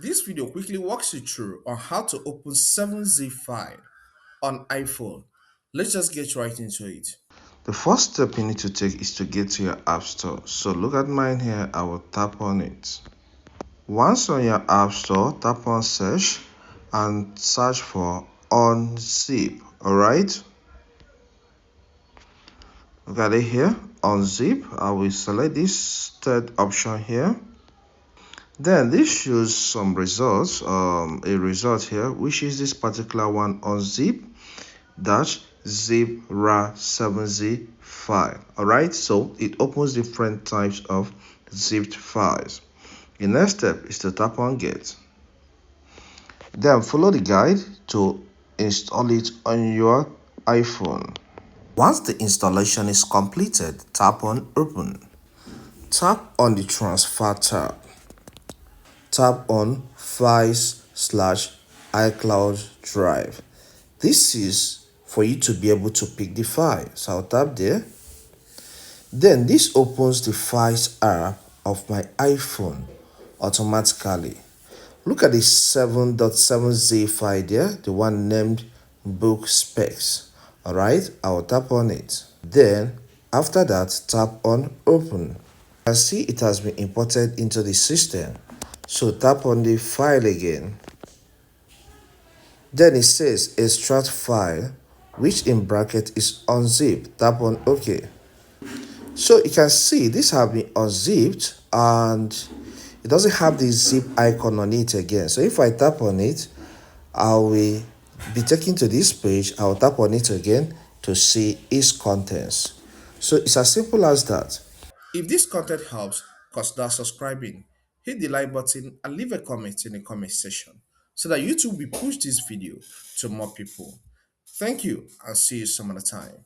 This video quickly walks you through on how to open 7-zip file on iPhone. Let's just get right into it. The first step you need to take is to get to your App Store. So look at mine here, I will tap on it. Once on your App Store, tap on search and search for Unzip, alright? Look at it here, Unzip. I will select this third option here. Then this shows some results, a result here, which is this particular one on zip dash zip ra 7z file. Alright, so it opens different types of zipped files. The next step is to tap on get. Then follow the guide to install it on your iPhone. Once the installation is completed, tap on open. Tap on the transfer tab. Tap on files slash iCloud drive. This is for you to be able to pick the file. So I'll tap there. Then this opens the files app of my iPhone automatically. Look at the 7.7z file there, the one named book specs. Alright, I'll tap on it. Then after that, tap on open. You can see it has been imported into the system. So tap on the file again. Then it says extract file, which in bracket is unzipped. Tap on OK. So you can see this have been unzipped and it doesn't have the zip icon on it again. So if I tap on it, I will be taken to this page. I'll tap on it again to see its contents. So it's as simple as that. If this content helps, consider subscribing, hit the like button and leave a comment in the comment section so that YouTube will push this video to more people. Thank you and see you some other time.